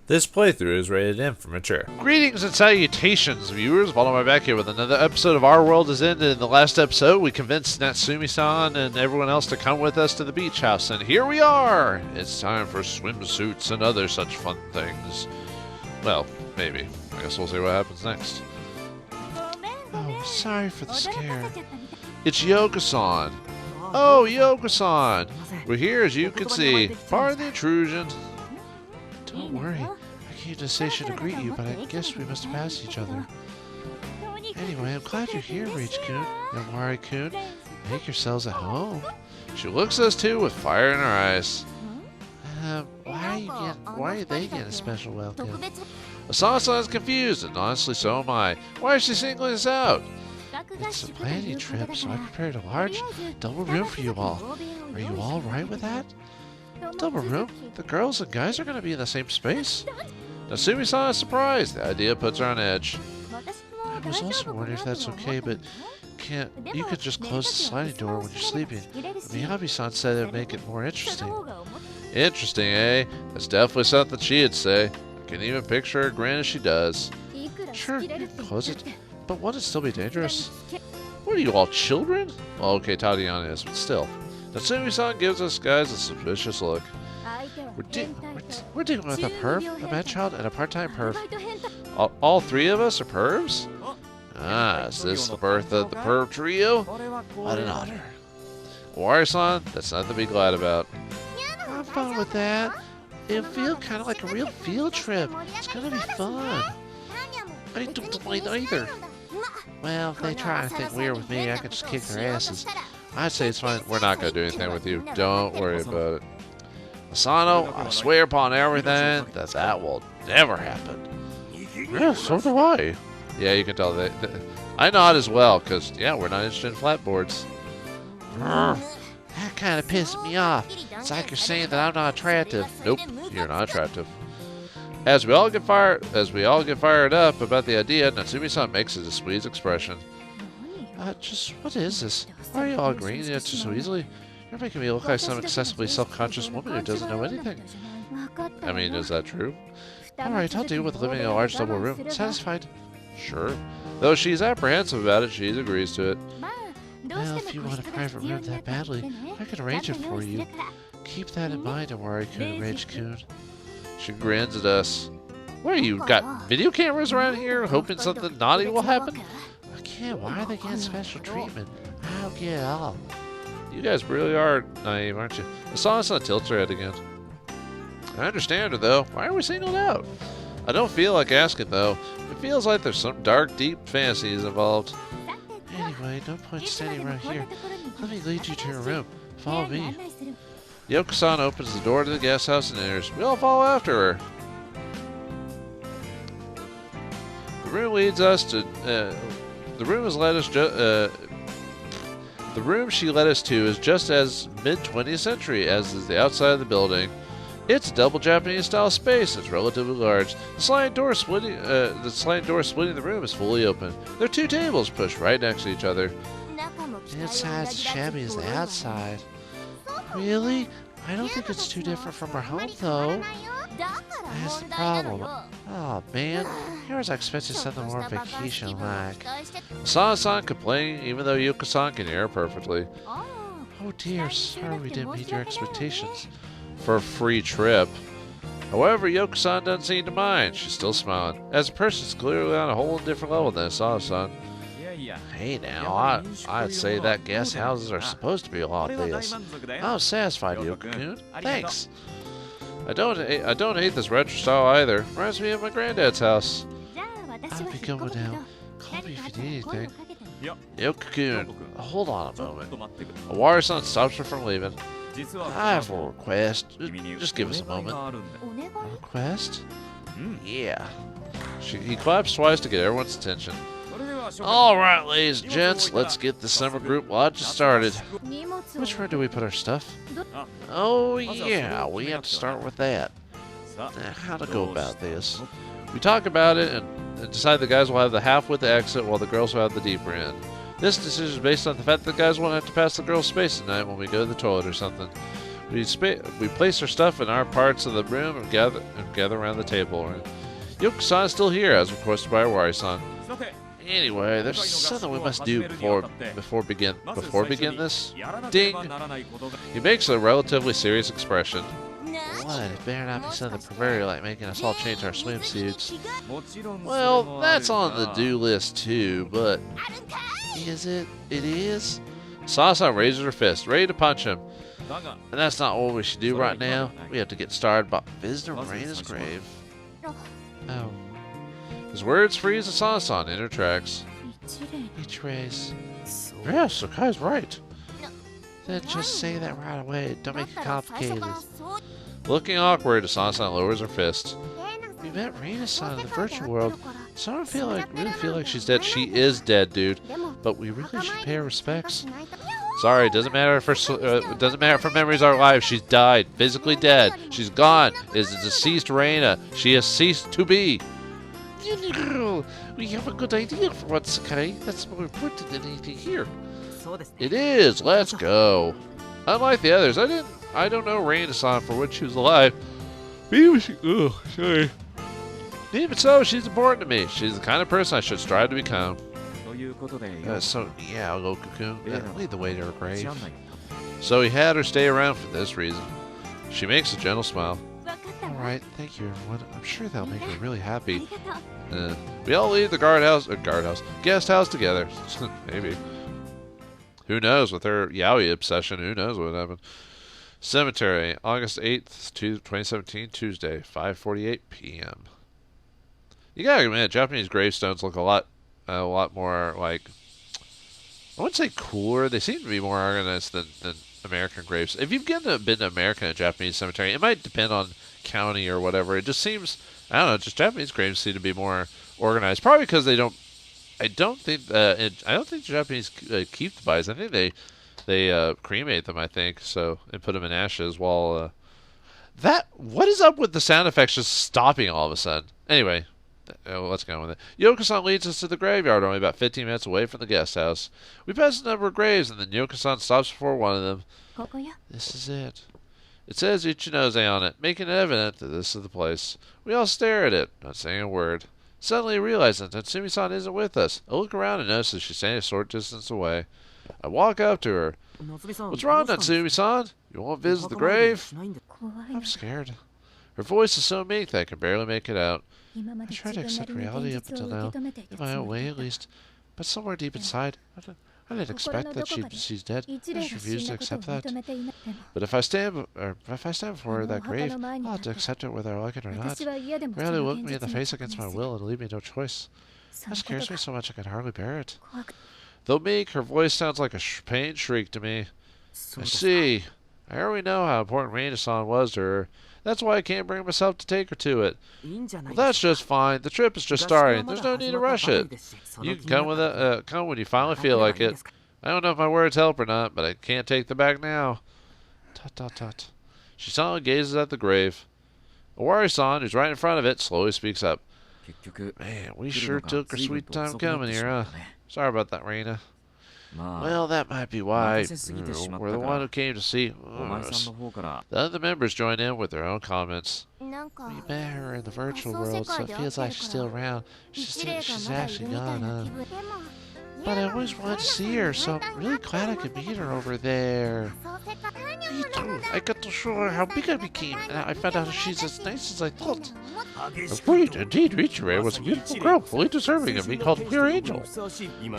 This playthrough is rated M for mature. Greetings and salutations, viewers. Vauldemare back here with another episode of Our World is Ended. In the last episode, we convinced Natsumi-san and everyone else to come with us to the beach house, and here we are! It's time for swimsuits and other such fun things. Well, maybe. I guess we'll see what happens next. Oh, sorry for the scare. It's Yoko-san. Oh, Yoko-san! We're here, as you can see. Pardon the intrusion. Don't worry. I came to the station to greet you, but I guess we must have passed each other. Anyway, I'm glad you're here, Reiji-kun and W.O.R.L.D-kun. Make yourselves at home. She looks at us too with fire in her eyes. Why are they getting a special welcome? Asakusa is confused, and honestly, so am I. Why is she singling us out? It's a planning trip, so I prepared a large double room for you all. Are you all right with that? Double room? The girls and guys are going to be in the same space? Natsumi-san is surprised. The idea puts her on edge. I was also wondering if that's okay, but you could just close the sliding door when you're sleeping. Miyabi-san said it would make it more interesting. Interesting, eh? That's definitely something she'd say. I can even picture her grin as she does. Sure, you can close it, but won't it still be dangerous? What are you all, children? Well, okay, Tatiana is, but still. Natsumi-san gives us guys a suspicious look. We're dealing with a perv, a mad child, and a part-time perv. All three of us are pervs? Ah, is this the birth of the perv trio? What an honor. W.O.R.L.D-san, that's nothing to be glad about. I'm fine with that. It'll feel kind of like a real field trip. It's gonna be fun. I don't mind either. Well, if they try to think weird with me, I can just kick their asses. I'd say it's fine. We're not going to do anything with you. Don't worry about it. Asano, I swear upon everything that will never happen. Yeah, so do I. Yeah, you can tell that. I nod as well, because, yeah, we're not interested in flatboards. That kind of pisses me off. It's like you're saying that I'm not attractive. Nope, you're not attractive. As we all get fired up about the idea, Natsumi-san makes a displeased expression. What is this? Why are you all agreeing to it so easily? You're making me look like some excessively self-conscious woman who doesn't know anything. I mean, is that true? Alright, I'll deal with living in a large double room. Satisfied? Sure. Though she's apprehensive about it, she agrees to it. Well, if you want a private room that badly, I can arrange it for you. Keep that in mind, W.O.R.L.D-kun and Reiji-kun. She grins at us. What, you got video cameras around here hoping something naughty will happen? Yeah, why are they getting special treatment? I don't get it all. You guys really are naive, aren't you? Asana tilts her head again. I understand her, though. Why are we singled out? I don't feel like asking, though. It feels like there's some dark, deep fantasies involved. Anyway, no point standing around here. Let me lead you to your room. Follow me. Yoko-san opens the door to the guest house and enters. We all follow after her. The room leads us to... The room she led us to is just as mid-20th century as is the outside of the building. It's a double Japanese-style space. It's relatively large. The sliding door splitting the room is fully open. There are two tables pushed right next to each other. The inside's as shabby as the outside. Really? I don't think it's too different from our home, though. That's the problem. Oh, man. Here I was expecting something more vacation-like. Asana-san complaining even though Yoko-san can hear her perfectly. Oh dear, sorry we didn't meet your expectations. For a free trip. However, Yoko-san doesn't seem to mind. She's still smiling. As a person, she's clearly on a whole different level than Asana-san. Hey now, I'd say that guest houses are supposed to be a lot of this. I'm satisfied, Yoko-kun. Thanks. I don't hate this retro style either. Reminds me of my granddad's house. I'll be going now. Call me if you need anything. Yoko-kun, hold on a moment. W.O.R.L.D-san stops her from leaving. I have a request. Just give us a moment. A request? Yeah. He claps twice to get everyone's attention. Alright, ladies and gents, let's get the summer group lodge started. Which room do we put our stuff? Oh yeah, we have to start with that. How to go about this? We talk about it and decide the guys will have the half-width exit while the girls will have the deeper end. This decision is based on the fact that the guys won't have to pass the girls' space at night when we go to the toilet or something. We place our stuff in our parts of the room and gather around the table. Yoko-san is still here, as requested by Owari-san. Anyway, there's something we must do before begin this. Ding! He makes a relatively serious expression. What? It better not be something proverbial like making us all change our swimsuits. Well, that's on the do list too, but is it? It is? Sasa raises her fist, ready to punch him. And that's not what we should do right now. We have to get started by visiting Reina's grave. Oh. His words freeze Asana-san in her tracks. Ichirei's. Yes, Sakai's right. Then just say that right away. Don't make it complicated. Looking awkward, Asana-san lowers her fist. We met Reina-san in the virtual world, so I don't really feel like she's dead. She is dead, dude. But we really should pay her respects. Sorry, doesn't matter if her memories are alive. She's died, physically dead. She's gone. Is a deceased Reina. She has ceased to be. We have a good idea for what Sakai. That's more important than anything here. It is. Let's go. Unlike the others, I don't know Reina-san for when she was alive. Maybe she. Oh, sorry. Even so, she's important to me. She's the kind of person I should strive to become. So, yeah, I'll go cocoon. Lead the way to her grave. So he had her stay around for this reason. She makes a gentle smile. Alright, thank you everyone. I'm sure that'll make her really happy. We all leave the guest house together. Maybe. Who knows, with her yaoi obsession, who knows what would happen. Cemetery, August 8th, 2017, Tuesday, 5:48 p.m. You gotta admit, Japanese gravestones look a lot more like, I wouldn't say cooler. They seem to be more organized than American graves. If you've been to American and Japanese cemetery, it might depend on county or whatever. It just seems, I don't know, just Japanese graves seem to be more organized. Probably because I don't think the Japanese keep the bodies. I think they cremate them, I think, so, and put them in ashes while what is up with the sound effects just stopping all of a sudden? Anyway, let's go on with it. Yoko-san leads us to the graveyard, only about 15 minutes away from the guest house. We pass a number of graves, and then Yoko-san stops before one of them. This is it. It says Ichinose on it, making it evident that this is the place. We all stare at it, not saying a word. Suddenly realizing that Natsumi-san isn't with us, I look around and notice that she's standing a short distance away. I walk up to her. What's wrong, Natsumi-san? You won't visit the grave? I'm scared. Her voice is so meek that I can barely make it out. I tried to accept reality up until now, in my own way at least, but somewhere deep inside, I didn't expect that she's dead. I just refused to accept that. But if I stand before that grave, I'll have to accept it whether I like it or not. Reality will look me in the face against my will and leave me no choice. That scares me so much I can hardly bear it. Though meek, her voice sounds like a pained shriek to me. I see. I already know how important Reina-san was to her. That's why I can't bring myself to take her to it. Well, that's just fine. The trip is just starting. There's no need to rush it. You can come when you finally feel like it. I don't know if my words help or not, but I can't take them back now. Tut tut tut. She silently gazes at the grave. Owari-san, who's right in front of it, slowly speaks up. Man, we sure took our sweet time coming here, huh? Sorry about that, Reina. Well, that might be why. We're the one who came to see us. The other members join in with their own comments. We met her in the virtual world, so it feels like she's still around. She's actually gone, huh? But I always wanted to see her, so I'm really glad I could meet her over there. Me too. I got to show her how big I became, and I found out she's as nice as I thought. Agreed. Indeed, Richirai was a beautiful girl, fully deserving of being called a pure angel.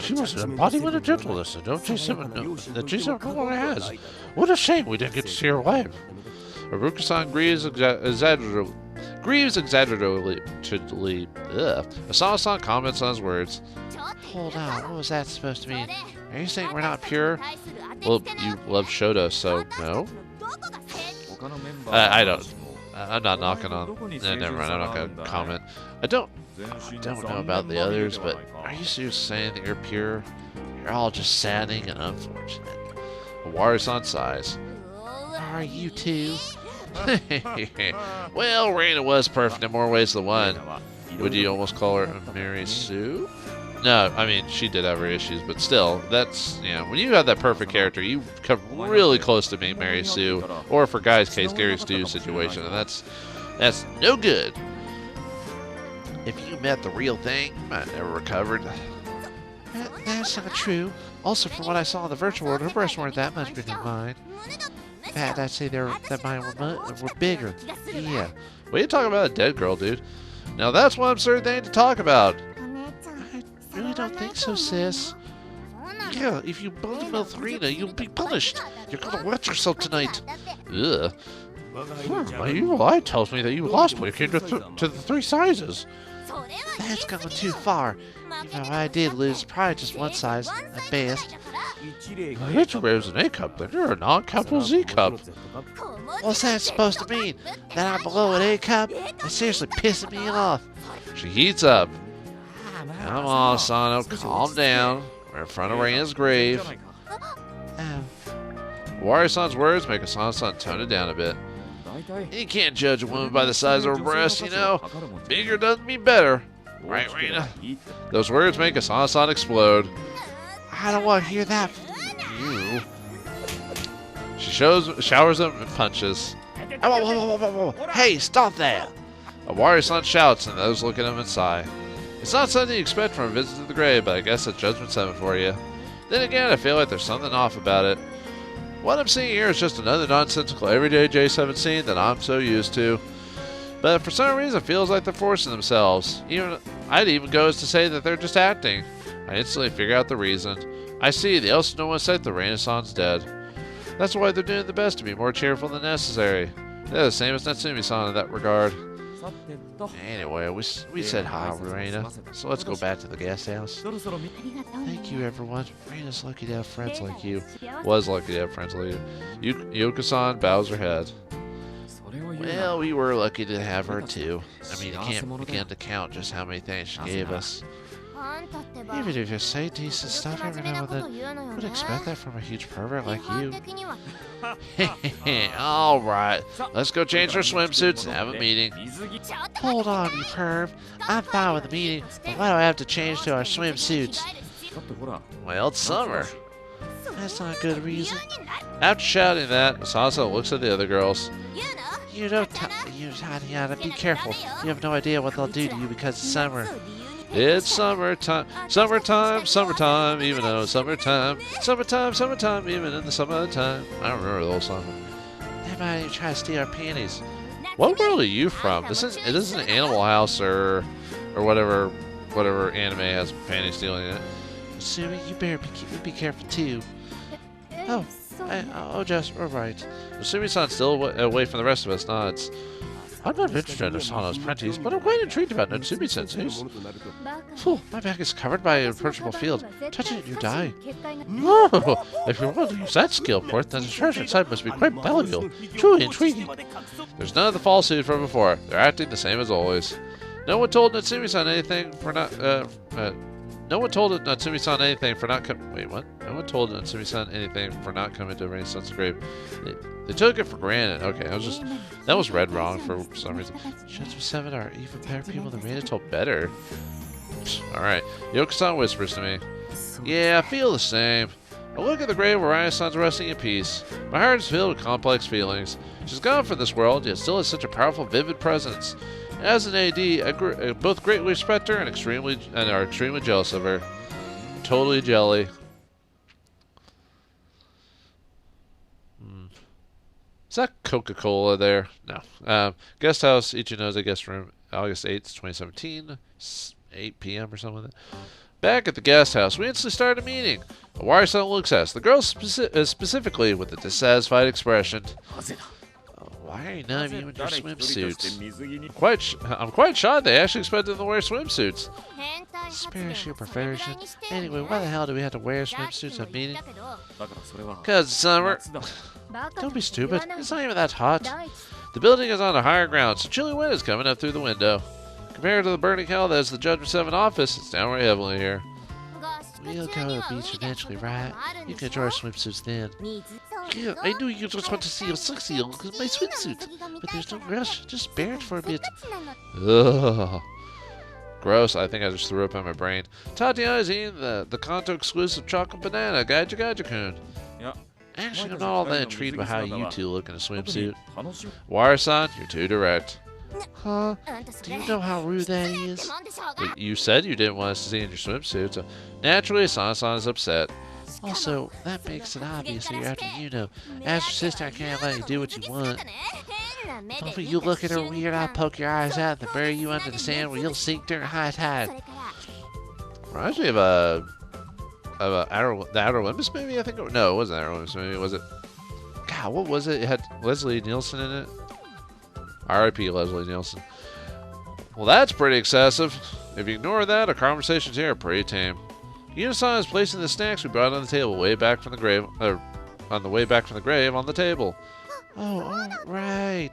She was an embodiment of gentleness, and that G7 no longer has. What a shame we didn't get to see her live. Haruka-san grieves exaggeratedly. Asana-san comments on his words. Hold on, what was that supposed to mean? Are you saying we're not pure? Well, you love Shoto, so no? I don't. I'm not knocking on. Never mind, I'm not going to comment. I don't know about the others, but are you seriously saying that you're pure? You're all just saddening and unfortunate. Owari-san sighs. Are you too? Well, Reina was perfect in more ways than one. Would you almost call her Mary Sue? No, I mean, she did have her issues, but still, that's, you know, when you have that perfect character, you come really close to being Mary Sue, or for Guy's case, Gary Stu's situation, and that's no good. If you met the real thing, you might never recovered. That's not true. Also, from what I saw in the virtual world, her breasts weren't that much bigger than mine. In fact, I'd say that mine were bigger. Yeah. What are you talking about a dead girl, dude? Now that's one absurd thing to talk about. I really don't think so, sis. Yeah, if you build a Milthrina, you'll be punished. You're gonna wet yourself tonight. Ugh. My evil eye tells me that you lost when you came to the 3 sizes. That's going too far. Even if I did lose, probably just 1 size at best. If you wears an A cup, then you're a non-capital Z cup. What's that supposed to mean? That I'm below an A cup? That's seriously pissing me off. She heats up. Come on, Asano, calm down. We're in front of Reina's grave. Warrior-san's words make Asano-san tone it down a bit. You can't judge a woman by the size of her breast, you know. Bigger doesn't mean better. Right, Reina? Those words make Asano-san explode. I don't want to hear that from you. She showers him and punches. Hey, stop that! A warrior-san shouts, and those look at him and sigh. It's not something you expect from a visit to the grave, but I guess it's Judgment 7 for you. Then again, I feel like there's something off about it. What I'm seeing here is just another nonsensical everyday J7 scene that I'm so used to. But for some reason, it feels like they're forcing themselves. I'd even go as to say that they're just acting. I instantly figure out the reason. I see, they also don't want to say the Renaissance dead. That's why they're doing the best to be more cheerful than necessary. They're the same as Natsumi-san in that regard. Anyway, we said hi, Reina, so let's go back to the guest house. Thank you, everyone. Reina's lucky to have friends like you. Was lucky to have friends like you. Yoko-san bows her head. Well, we were lucky to have her, too. I mean, you can't begin to count just how many things she gave us. Even if you say decent stuff every now and then, you would expect that from a huge pervert like you. Alright, let's go change our swimsuits and have a meeting. Hold on, you perv. I'm fine with the meeting, but why do I have to change to our swimsuits? Well, it's summer. That's not a good reason. After shouting that, Asano looks at the other girls. You Tatiana, be careful. You have no idea what they'll do to you because it's summer. It's summertime, summertime, even though it's summertime, summertime, even in the summertime. I don't remember the whole song. They might even try to steal our panties. What world are you from? It isn't Animal House or whatever anime has panty stealing in it. Assuming you better be careful too. Just we're right. Asumi-san's still away from the rest of us nods. I'm not interested in Asano's panties, but I'm quite intrigued about Natsumi-sensei's. My back is covered by an approachable field. Touch it and you die. Oh, if you're willing to use that skill port, then the treasure inside must be quite valuable. Truly intriguing. There's none of the falsehood from before. They're acting the same as always. No one told Natsumi-san anything for not. No one told Natsumi-san anything for not coming. Wait, what? No one told Natsumi-san anything for not coming to Renaissance grave. They took it for granted. Okay, that was read wrong for some reason. Judgment 7 are even better people than Reina told better. Alright, Yoko-san whispers to me. Yeah, I feel the same. I look at the grave where Reina-san's resting in peace. My heart is filled with complex feelings. She's gone from this world, yet still has such a powerful, vivid presence. As an AD, I both greatly respect her and are extremely jealous of her. Totally jelly. Is that Coca-Cola there? No. Guest house, Ichinoze guest room, August 8th, 2017, 8 p.m. or something like that. Back at the guest house, we instantly start a meeting. A warrior-san looks at us, the girl specifically with a dissatisfied expression. Why are none of you in your swimsuits? I'm quite shocked they actually expected them to wear swimsuits. Spare your perversion. Anyway, why the hell do we have to wear swimsuits at a meeting? Because it's summer. Don't be stupid. It's not even that hot. The building is on a higher ground, so chilly wind is coming up through the window. Compared to the burning hell that is the Judgment 7 office, it's downright heavily here. We'll go to the beach eventually, right? You can enjoy our swimsuits then. Yeah, I knew you just want to see how sexy you look in my swimsuit. But there's no rush. Just bear it for a bit. Ugh. Gross, I think I just threw up in my brain. Tatiana is eating the Kanto exclusive chocolate banana, Gaija-kun. Actually, I'm not all that intrigued by how you two look in a swimsuit. W.O.R.L.D, you're too direct. Huh? Do you know how rude that is? But you said you didn't want us to see in your swimsuit, so naturally Asana-san is upset. Also, that makes it obvious that you're after Yuno. As your sister, I can't let you do what you want. Don't you look at her weird, I'll poke your eyes out and bury you under the sand where you'll sink during high tide. Reminds me of the Outer Olympus movie, I think. No, it wasn't Outer Olympus movie, was it? God, what was it? It had Leslie Nielsen in it. R.I.P. Leslie Nielsen. Well, that's pretty excessive. If you ignore that, our conversations here are pretty tame. Yuno-san is placing the snacks we brought on the table way back from the grave, on the way back from the grave on the table. Oh, right.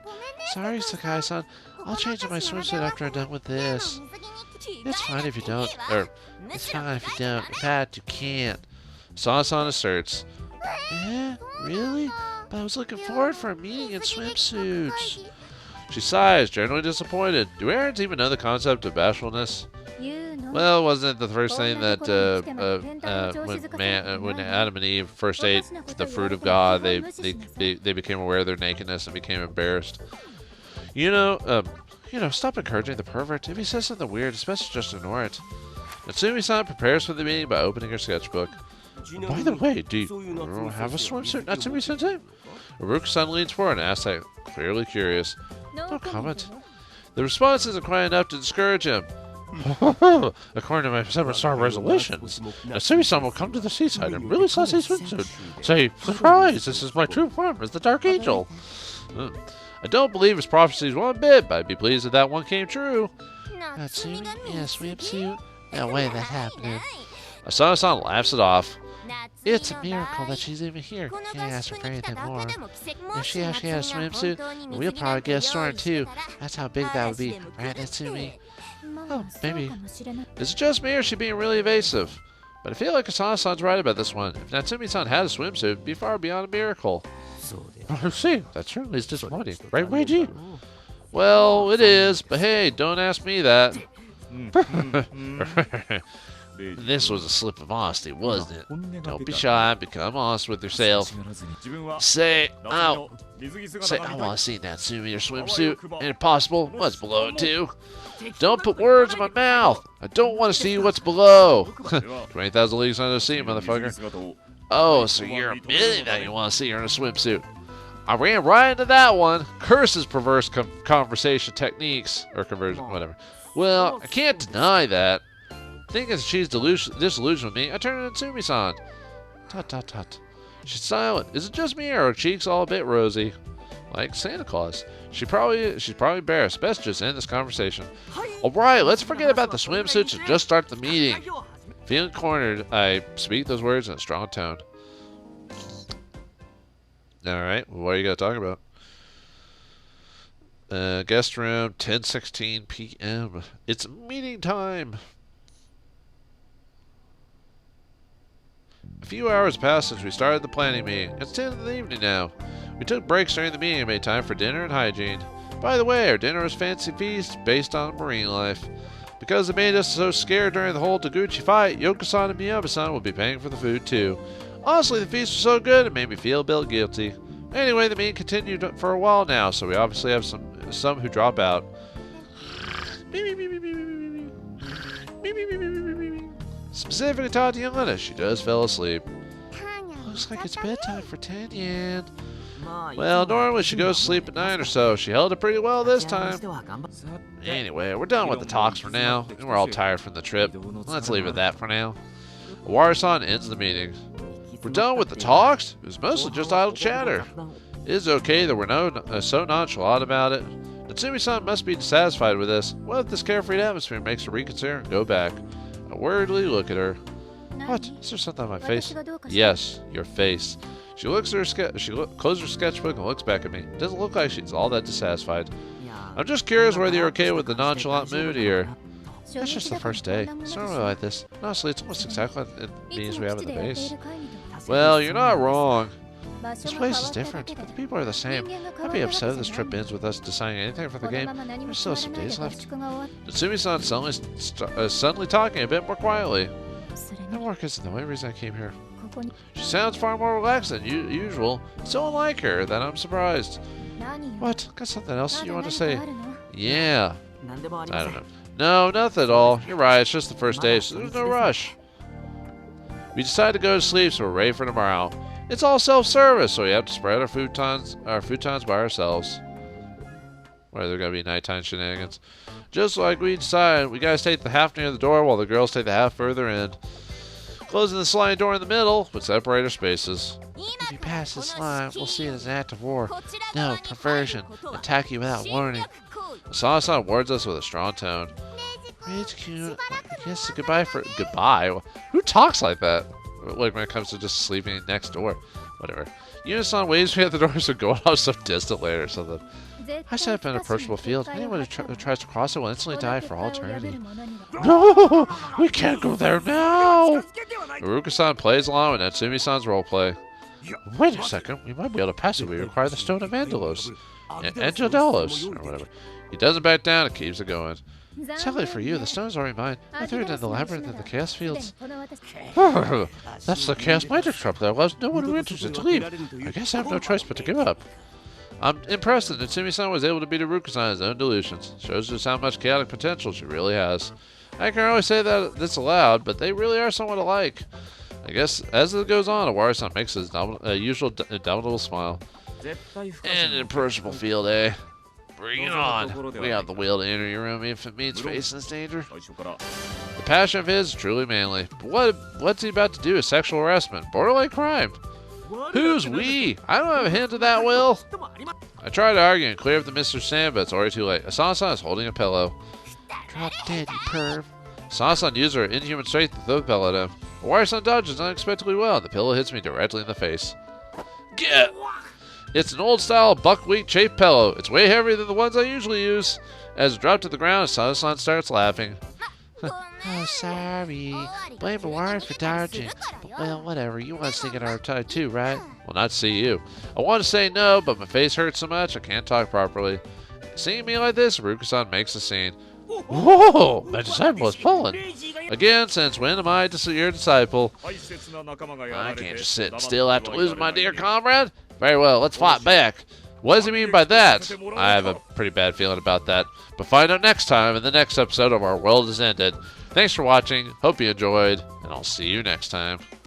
Sorry, Sakai-san. I'll change my swimsuit after I'm done with this. It's fine if you don't. It's fine if you don't. In fact, you can't. Sana-san asserts. Eh? Really? But I was looking forward for a meeting in swimsuits. She sighs, generally disappointed. Do errands even know the concept of bashfulness? Well, wasn't it the first thing that when Adam and Eve first ate the fruit of God, they became aware of their nakedness and became embarrassed? You know, stop encouraging the pervert. If he says something weird, especially just ignore it. Natsumi-san prepares for the meeting by opening her sketchbook. By the way, do you have a swimsuit, Natsumi-sensei? Haruka-san leans forward and asks that, clearly curious. No comment. The response isn't quite enough to discourage him. According to my 7-star resolutions, Natsumi-san will come to the seaside in really saucy swimsuit. Say, surprise, this is my true form as the Dark Angel. I don't believe his prophecies one bit, but I'd be pleased if that one came true. Natsumi, in a swimsuit? No way that happened. Asana-san laughs it off. It's a miracle that she's even here. Can't ask her for anything more. If she actually had a swimsuit, we'll probably get a storm too. That's how big that would be, right, Natsumi? Oh, maybe. Is it just me or is she being really evasive? But I feel like Asana-san's right about this one. If Natsumi-san had a swimsuit, it'd be far beyond a miracle. I see. That certainly is disappointing. Right, Reiji? Well, it is, but hey, don't ask me that. This was a slip of honesty, wasn't it? Don't be shy, become honest with yourself. Say, I want to see Natsumi or swimsuit, and if possible, what's below it too. Don't put words in my mouth. I don't want to see what's below. 20,000 leagues under the sea, motherfucker. Oh, so you're admitting that you want to see her in a swimsuit. I ran right into that one. Curses perverse conversation techniques. Or conversion, whatever. Well, I can't deny that. Thinking she's disillusioned with me, I turn to Natsumi-san. Tut tut tut. She's silent. Is it just me or are her cheeks all a bit rosy? Like Santa Claus. She's probably embarrassed. Best just end this conversation. Alright, let's forget about the swimsuits and just start the meeting. Feeling cornered, I speak those words in a strong tone. Alright, what are you going to talk about? Guest room, 10:16 p.m. It's meeting time. A few hours passed since we started the planning meeting. It's 10 in the evening now. We took breaks during the meeting and made time for dinner and hygiene. By the way, our dinner was fancy feast based on marine life. Because it made us so scared during the whole Taguchi fight, Yoko-san and Miyaba-san will be paying for the food too. Honestly, the feast was so good it made me feel a bit guilty. Anyway, the meeting continued for a while now, so we obviously have some who drop out. Specifically Tatiana, she does fell asleep. Looks like it's bedtime for Tanyan. Well, normally she goes to sleep at 9 or so. She held it pretty well this time. Anyway, we're done with the talks for now, and we're all tired from the trip. Let's leave it at that for now. Awara-san ends the meeting. We're done with the talks? It was mostly just idle chatter. It is okay that we're so nonchalant about it. Natsumi-san must be dissatisfied with this. What if this carefree atmosphere makes her reconsider and go back? I worriedly look at her. What? Is there something on my face? Yes, your face. She closes her sketchbook and looks back at me. It doesn't look like she's all that dissatisfied. I'm just curious whether you're okay with the nonchalant mood here. That's just the first day. It's normally like this. Honestly, it's almost exactly what it means we have at the base. Well, you're not wrong. This place is different, but the people are the same. I'd be upset if this trip ends with us deciding anything for the game. There's still some days left. Natsumi-san suddenly talking a bit more quietly. That work isn't the only reason I came here. She sounds far more relaxed than usual. So unlike her that I'm surprised. What? Got something else you want to say? Yeah. I don't know. No, nothing at all. You're right, it's just the first day, so there's no rush. We decided to go to sleep, so we're ready for tomorrow. It's all self-service, so we have to spread our futons by ourselves. What, are there gonna be nighttime shenanigans? Just like we decided, we guys take the half near the door while the girls take the half further in. Closing the sliding door in the middle would separate our spaces. If you pass this line, we'll see it as an act of war. No, perversion. Attack you without warning. Asana warns us with a strong tone. Reiji-kun, I guess goodbye? Who talks like that? Like when it comes to just sleeping next door. Whatever. Yunasan waves me at the door so going off some distant layer or something. I set up an approachable field. Anyone who tries to cross it will instantly die for all eternity. No! We can't go there now! Haruka-san plays along with Natsumi-san's roleplay. Wait a second, we might be able to pass it. We require the Stone of Angelos. Angelos, or whatever. He doesn't back down and keeps it going. Sadly for you, the stone's already mine. I threw it in the labyrinth in the Chaos Fields. That's the Chaos Magic Trap that allows no one who enters it to leave. I guess I have no choice but to give up. I'm impressed that Natsumi-san was able to beat Haruka-san in his own delusions. Shows just how much chaotic potential she really has. I can always say that this aloud, but they really are somewhat alike. I guess as it goes on, Iwari-san makes his usual indomitable smile. And an approachable field, eh? Bring it on. We have the will to enter your room if it means facing this danger. The passion of his is truly manly. But what's he about to do? Is sexual harassment? Borderline crime? Who's we? I don't have a hint of that, Will. I tried to argue and clear up the Mr. Sam, but it's already too late. Asana-san is holding a pillow. Drop dead, you perv. Asana-san used her inhuman strength to throw the pillow at him. Iwari-san dodges unexpectedly well, and the pillow hits me directly in the face. Get! It's an old-style buckwheat-shaped pillow. It's way heavier than the ones I usually use. As it dropped to the ground, Asana-san starts laughing. Oh, sorry. Blame Iwari for dodging. But, well, whatever. You want to sing at our time too, right? Well, not to see you. I want to say no, but my face hurts so much I can't talk properly. Seeing me like this, Haruka-san makes a scene. Whoa! My disciple is pulling. Again, since when am I your disciple? I can't just sit still after losing my dear comrade. Very well, let's fight back. What does he mean by that? I have a pretty bad feeling about that. But find out next time in the next episode of Our World Is Ended. Thanks for watching. Hope you enjoyed, and I'll see you next time.